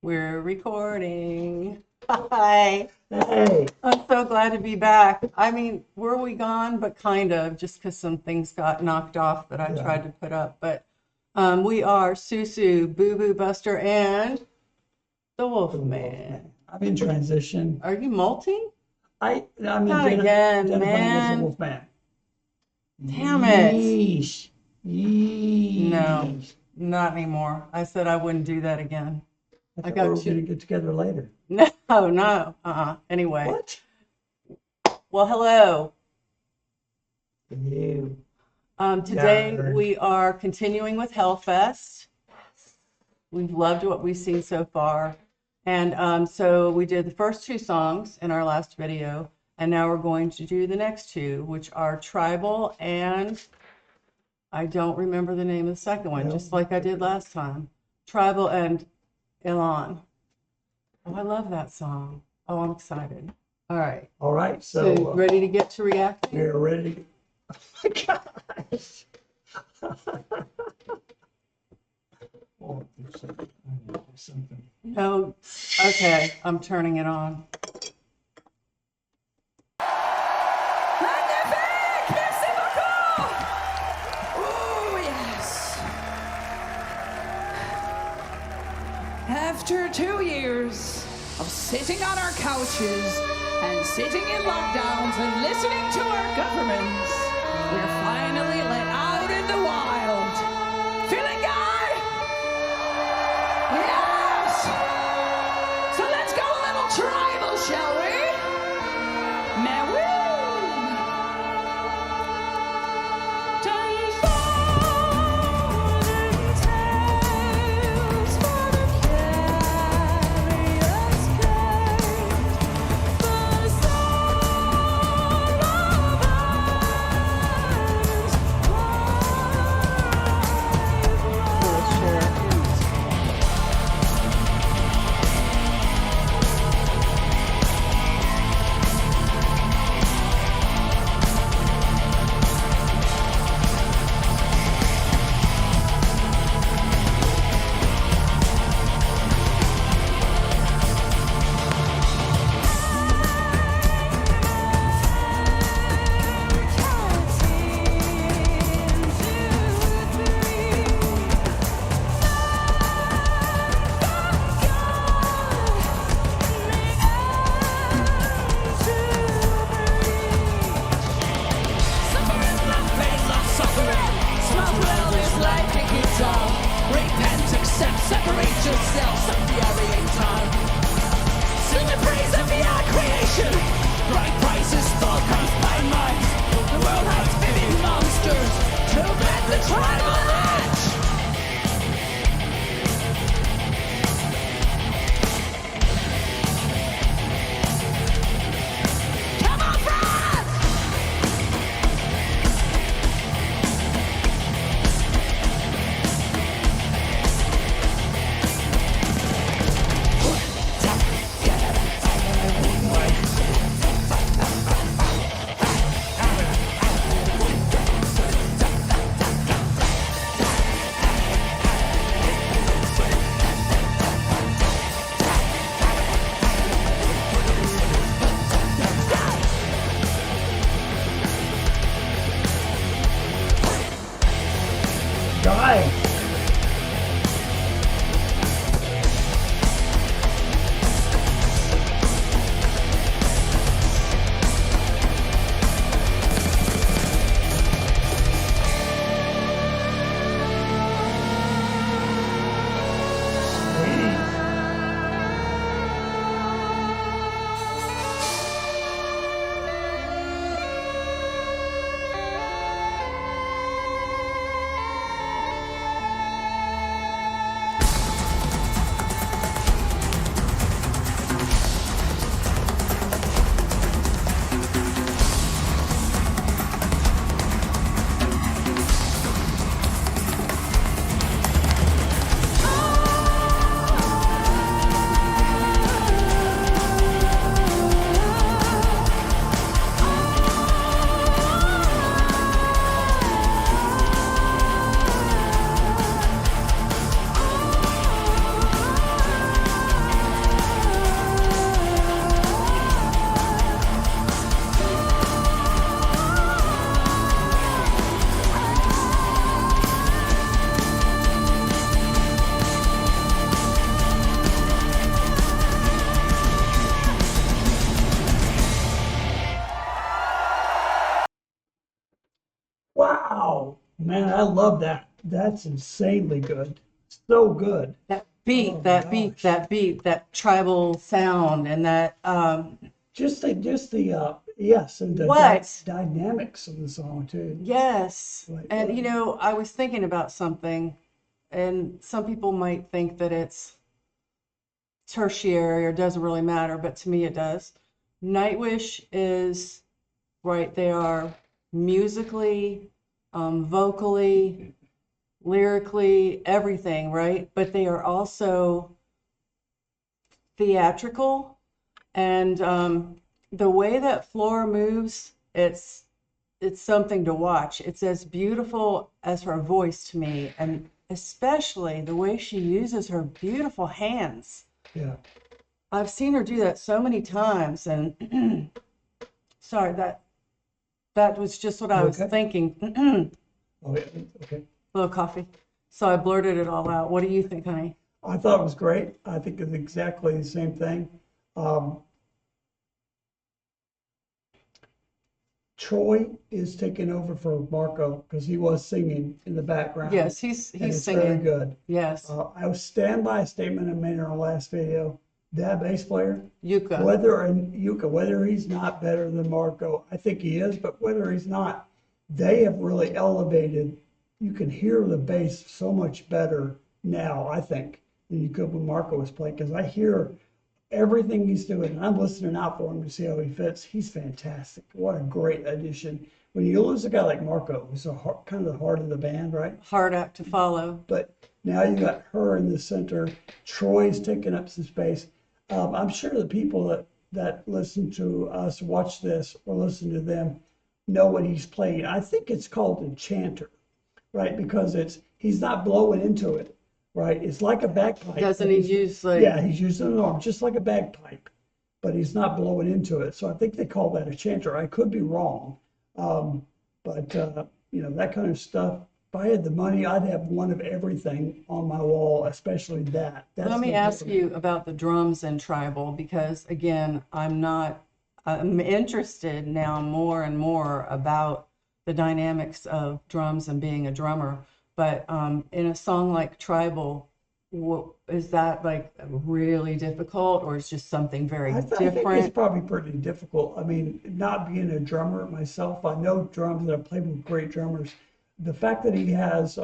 We're recording. Hi. Hey. I'm so glad to be back. I mean, were we gone? But kind of, just because some things got knocked off that I tried to put up. But we are Suesue, Boo Boo Buster, and the Wolfman. I'm in transition. Are you molting? I'm Not again, identifying as a man. Wolfman. Damn it. Yeesh. Yeesh. No, not anymore. I said I wouldn't do that again. I thought we were going to get together later. No, no. Anyway. What? Well, hello. You. Today Yeah. we are continuing with Hellfest. We've loved what we've seen so far. And so we did the first two songs in our last video, and now we're going to do the next two, which are Tribal and I don't remember the name of the second one, just like I did last time. Tribal and Elan. Oh, I love that song. Oh, I'm excited. All right. All right. So ready to get to reacting? We're ready. Oh my gosh. Oh, there's something. No. Okay. I'm turning it on. Magnifique! Merci beaucoup! Oh, yes. After 2 years of sitting on our couches and sitting in lockdowns and listening to our governments, we're finally let out in the wild. Feeling good? Yes! So let's go a little tribal, shall we? Mais oui! man, I love that. That's insanely good. So good. That beat, Oh, that beat, gosh. that beat, that tribal sound, and that Just the yes, and the what? dynamics of the song too. Yes. Like, And you know, I was thinking about something, and some people might think that it's tertiary or doesn't really matter, but to me it does. Nightwish is right. They are musically, vocally, lyrically, everything, right? But they are also theatrical, and the way that Flora moves, it's something to watch. It's as beautiful as her voice to me, and especially the way she uses her beautiful hands. yeah. I've seen her do that so many times, and sorry, that was just what I was Okay. thinking. Oh, yeah. Okay. Little coffee. So I blurted it all out. What do you think, honey? I thought it was great. I think it's exactly the same thing. Um, Troy is taking over for Marco because he was singing in the background. Yes, And he's it's very singing. good. Yes, I will stand by a statement I made in our last video. That bass player, Yuka. whether he's not better than Marco, I think he is, but whether he's not, they have really elevated. You can hear the bass so much better now, I think, than you could when Marco was playing, because I hear everything he's doing, and I'm listening out for him to see how he fits. He's fantastic. What a great addition. When you lose a guy like Marco, who's kind of the heart of the band, right? Hard act to follow. But now you got her in the center. Troy's taking up some space. I'm sure the people that listen to us, watch this, or listen to them know what he's playing. I think it's called Enchanter, right? Because he's not blowing into it, right? It's like a bagpipe. Doesn't but he he's- use like? Yeah, he's using an arm, just like a bagpipe, but he's not blowing into it. So I think they call that a chanter. I could be wrong, but that kind of stuff. If I had the money, I'd have one of everything on my wall, especially that. That's Let me no ask different. you about the drums in tribal, because again, I'm interested now more and more about the dynamics of drums and being a drummer. But in a song like Tribal, is that like really difficult, or is just something very I think it's different? probably pretty difficult. I mean, not being a drummer myself, I know drums and I've played with great drummers. The fact that he has,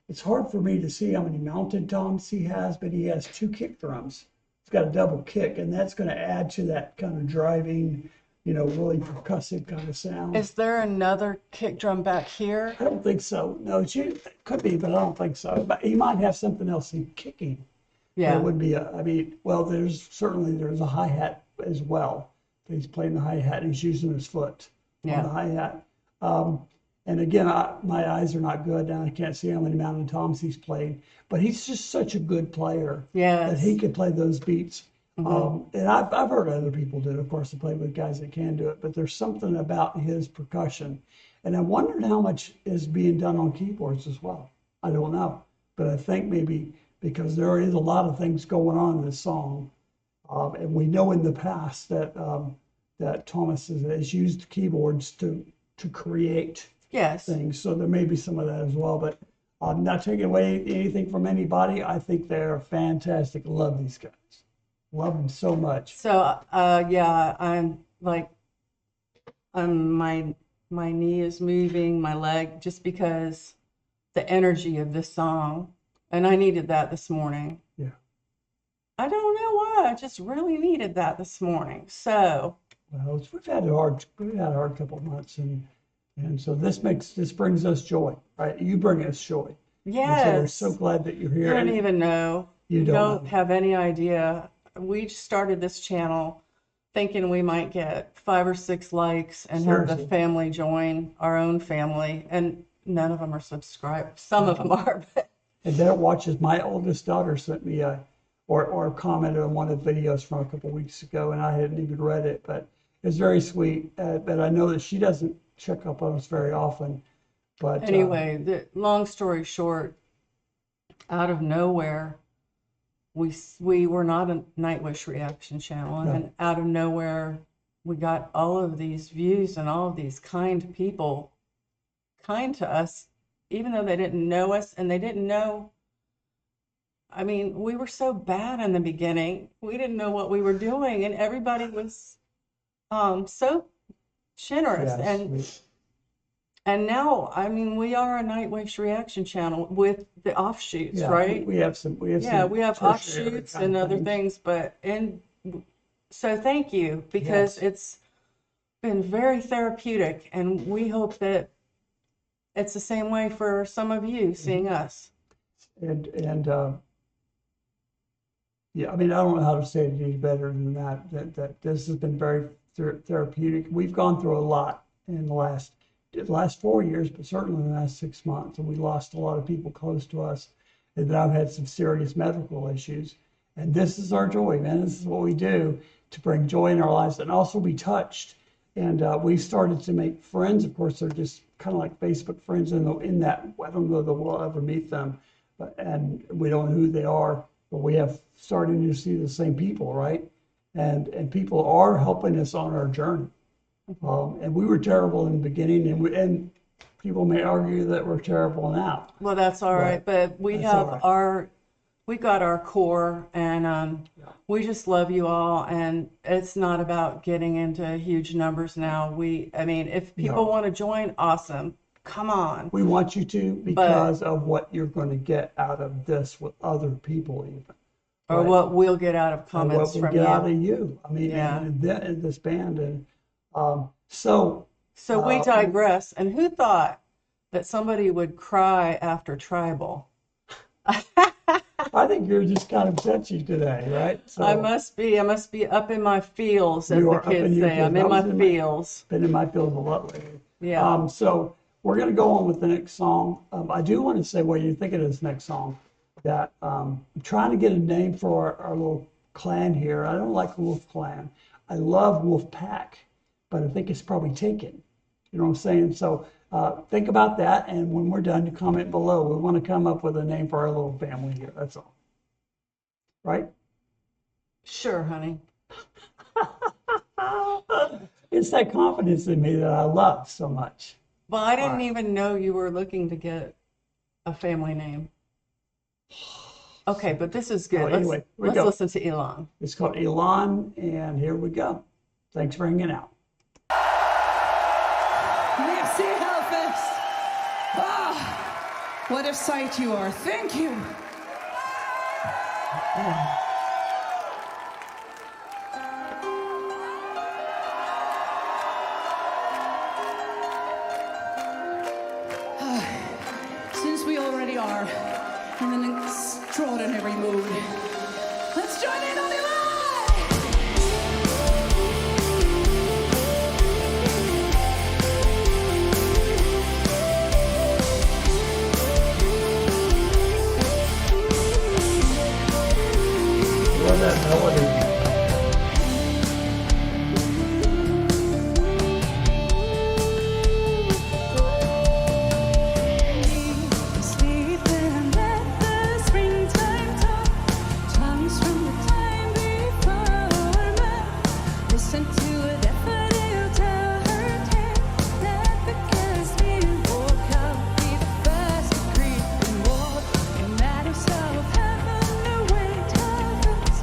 it's hard for me to see how many mounted toms he has, but he has two kick drums. He's got a double kick, and that's going to add to that kind of driving, really percussive kind of sound. Is there another kick drum back here? I don't think so. No, it could be, but I don't think so. But he might have something else in kicking. But Yeah. it would be there's a hi-hat as well. He's playing the hi-hat and he's using his foot Yeah. on the hi-hat. And again, my eyes are not good now. I can't see how many mounted toms he's played, but he's just such a good player that Yes. he could play those beats. And I've heard other people do it. Of course, I play with guys that can do it, but there's something about his percussion. And I wondered how much is being done on keyboards as well. I don't know, but I think maybe because there is a lot of things going on in this song, and we know in the past that Thomas has used keyboards to create Yes. things. So there may be some of that as well, but I'm not taking away anything from anybody. I think they're fantastic. Love these guys. Love them so much. So, yeah, my knee is moving, my leg, just because the energy of this song, and I needed that this morning. Yeah. I don't know why, I just really needed that this morning. So, Well, we've had a hard couple of months, and so this brings us joy, right? You bring us joy. And so we're yes, so glad that you're you here. don't even know. You don't know. have any idea. We started this channel thinking we might get 5 or 6 likes and have the Seriously. family join our own family, and none of them are subscribed. Some of them are, but And then it watches. My oldest daughter sent me or commented on one of the videos from a couple of weeks ago, and I hadn't even read it, but it's very sweet. But I know that she doesn't check up on us very often. But anyway, the long story short, out of nowhere, we were not a Nightwish reaction channel, No. and out of nowhere, we got all of these views and all of these kind people, kind to us even though they didn't know us and they didn't know, I mean, we were so bad in the beginning. We didn't know what we were doing, and everybody was so generous. Yes, And now, I mean, we are a Nightwish reaction channel with the offshoots, yeah, right? we have some, Yeah, we have tertiary offshoots kind and of other things, but so thank you, because Yes. it's been very therapeutic, and we hope that it's the same way for some of you seeing us. And yeah, I mean, I don't know how to say it any better than that this has been very therapeutic. We've gone through a lot in the last 4 years, but certainly in the last 6 months, and we lost a lot of people close to us, and then I've had some serious medical issues. And this is our joy, man. This is what we do to bring joy in our lives and also be touched. And we've started to make friends. Of course, they're just kind of like Facebook friends in that. I don't know that we'll ever meet them, and we don't know who they are, but we have starting to see the same people, right? And people are helping us on our journey. And we were terrible in the beginning, and people may argue that we're terrible now. Well, that's all right, but we That's all have right. we got our core, and we just love you all, and it's not about getting into huge numbers now. I mean, if people No. want to join, awesome. Come on. We want you to because of what you're going to get out of this with other people, even. Or Right. what we'll get out of And comments what we from get out you. of you. I mean, Yeah. in this band, and so So we digress. And who thought that somebody would cry after Tribal? I think you're just kind of touchy today, right? So I must be up in my feels, as You the are up in kids your say. I'm feels. in I my was feels. been in my field a lot lately. Yeah. So we're going to go on with the next song. I do want to say, what you think of this next song, that I'm trying to get a name for our little clan here. I don't like Wolf Clan. I love Wolf Pack, but I think it's probably taken. You know what I'm saying? So think about that, and when we're done, you comment below. We want to come up with a name for our little family here. That's all. Right? Sure, honey. It's that confidence in me that I love so much. Well, I didn't right. even know you were looking to get a family name. Okay, but this is good. Oh, anyway, here we let's go. listen to Elan. It's called Elan, and here we go. Thanks for hanging out. Merci, Hellfest. Ah, what a sight you are. Thank you. Since we already are in an extraordinary mood, let's join in on the line. Love that melody. Sleep and let the springtime talk. Tongues from the time before man. Listen to a daffodil tell her tale. Let the Caspian walk out, be the first to greet the world. In matters of heaven, await harvest.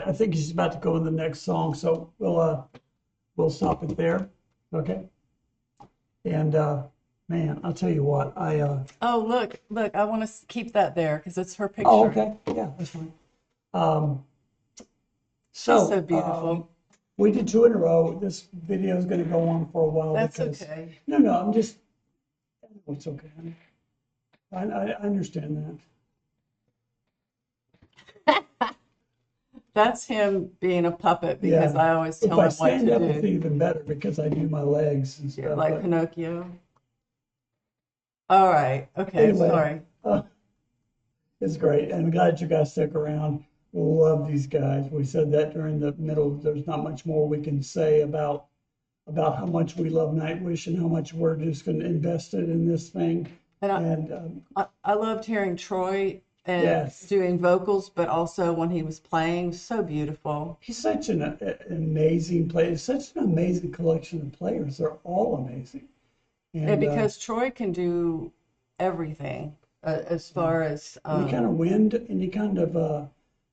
I think he's about to go in the next song, so we'll stop it there. Okay. And man, I'll tell you what, Oh, look, I want to keep that there because it's her picture. oh, okay, yeah, that's fine. So so beautiful. we did 2 in a row. This video is going to go on for a while. That's because, okay. No, I'm just. It's okay, honey. I understand that. That's him being a puppet because Yeah. I always If tell I him what stand to up, do. it's even better because I do my legs and stuff. Like but Pinocchio. All right. Okay. anyway, Sorry. it's great. And I'm glad you guys stuck around. Love these guys. We said that during the middle. There's not much more we can say about how much we love Nightwish and how much we're just going to invest it in this thing. And I loved hearing Troy and Yes. doing vocals, but also when he was playing, so beautiful. He's such an amazing player, such an amazing collection of players. They're all amazing. And because Troy can do everything as far as any kind of wind, any kind of,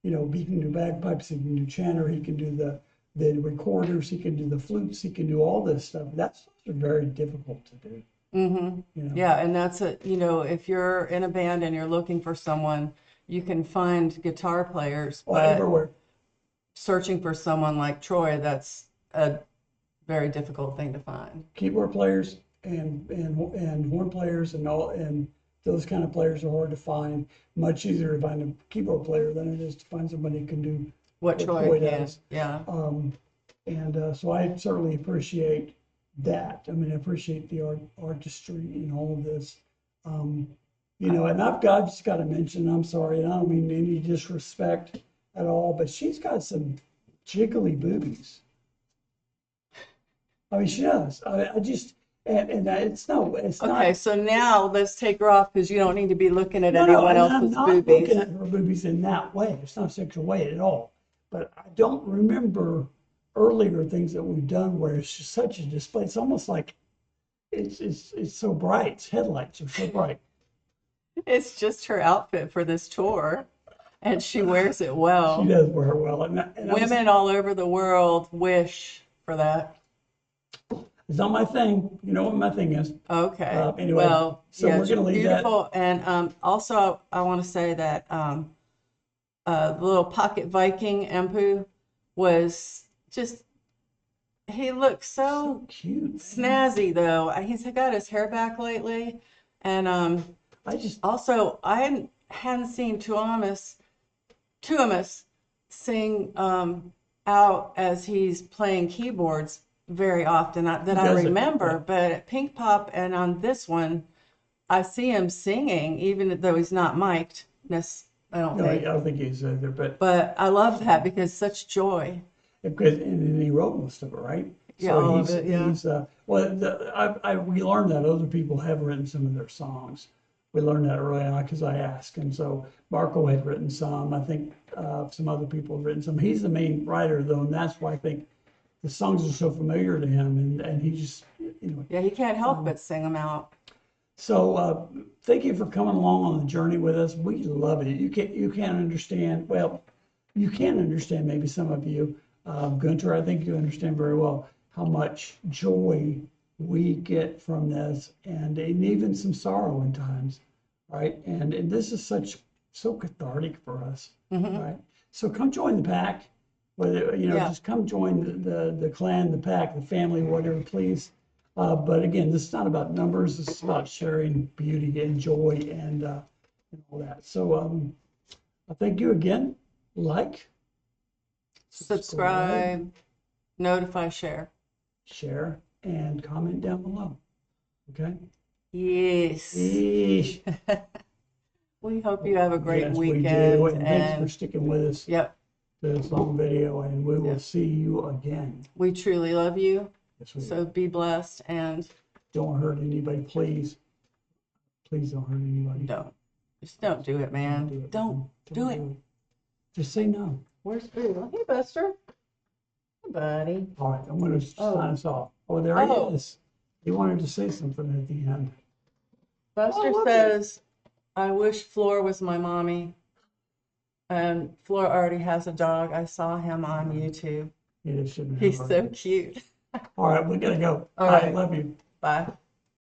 he can do bagpipes, he can do chanter, he can do the recorders, he can do the flutes, he can do all this stuff. That's very difficult to do. Mm-hmm. Yeah, and that's if you're in a band and you're looking for someone, you can find guitar players, but everywhere. Searching for someone like Troy, that's a very difficult thing to find. Keyboard players and horn players and those kind of players are hard to find. Much easier to find a keyboard player than it is to find somebody who can do what Troy can. does. Yeah. So I certainly appreciate that. I mean, I appreciate the artistry in all of this. And I've just got to mention, I'm sorry, and I don't mean any disrespect at all, but she's got some jiggly boobies. I mean, she does. I just, and it's Okay, not. so now let's take her off because you don't need to be looking at No, anyone and I'm else's not boobies. looking at her boobies in that way. It's not a sexual way at all. But I don't remember earlier things that we've done where it's just such a display. It's almost like it's so bright. Its headlights are so bright. It's just her outfit for this tour, and she wears it well. She does wear it well. And Women all over the world wish for that. It's not my thing. You know what my thing is. Okay. Anyway, well, so yeah, we're going to leave beautiful. And also, I want to say that the little pocket Viking Empu was just, he looks so cute. snazzy though. He's got his hair back lately. And I hadn't seen Tuomas sing out as he's playing keyboards very often that I remember, but at Pink Pop and on this one, I see him singing, even though he's not mic'd. I don't think he's there, but I love that because such joy. Because and he wrote most of it, right? Yeah, so all of it. Yeah. We learned that other people have written some of their songs. We learned that early on because I asked, and so Marco had written some. I think some other people have written some. He's the main writer though, and that's why I think the songs are so familiar to him, and he just, Yeah, he can't help but sing them out. So thank you for coming along on the journey with us. We love it. You can't understand. Well, you can understand maybe some of you. Gunter, I think you understand very well how much joy we get from this, and even some sorrow in times, right? And this is so cathartic for us, right? So come join the pack. Whether just come join the clan, the pack, the family, whatever, please. But again, this is not about numbers. This is about sharing beauty and joy and all that. So thank you again. Like, Subscribe, notify, share, and comment down below. Okay. Yes. Yeesh. We hope you have a great Yes, weekend. We do. And thanks for sticking with us. Yep. This long video, and we will see you again. We truly love you. Yes, we So be blessed and don't hurt anybody, please. Please don't hurt anybody. just don't do it, man. Don't do it. Just say no. Where's Boo? Hey, Buster. Hey, buddy. All right, I'm going to sign us off. Oh, there he is. He wanted to say something at the end. Buster says, I wish Floor was my mommy. Flora already has a dog. I saw him on YouTube. Yeah, it should be He's hard. so cute. All right, we gotta go. All I right. love you. Bye.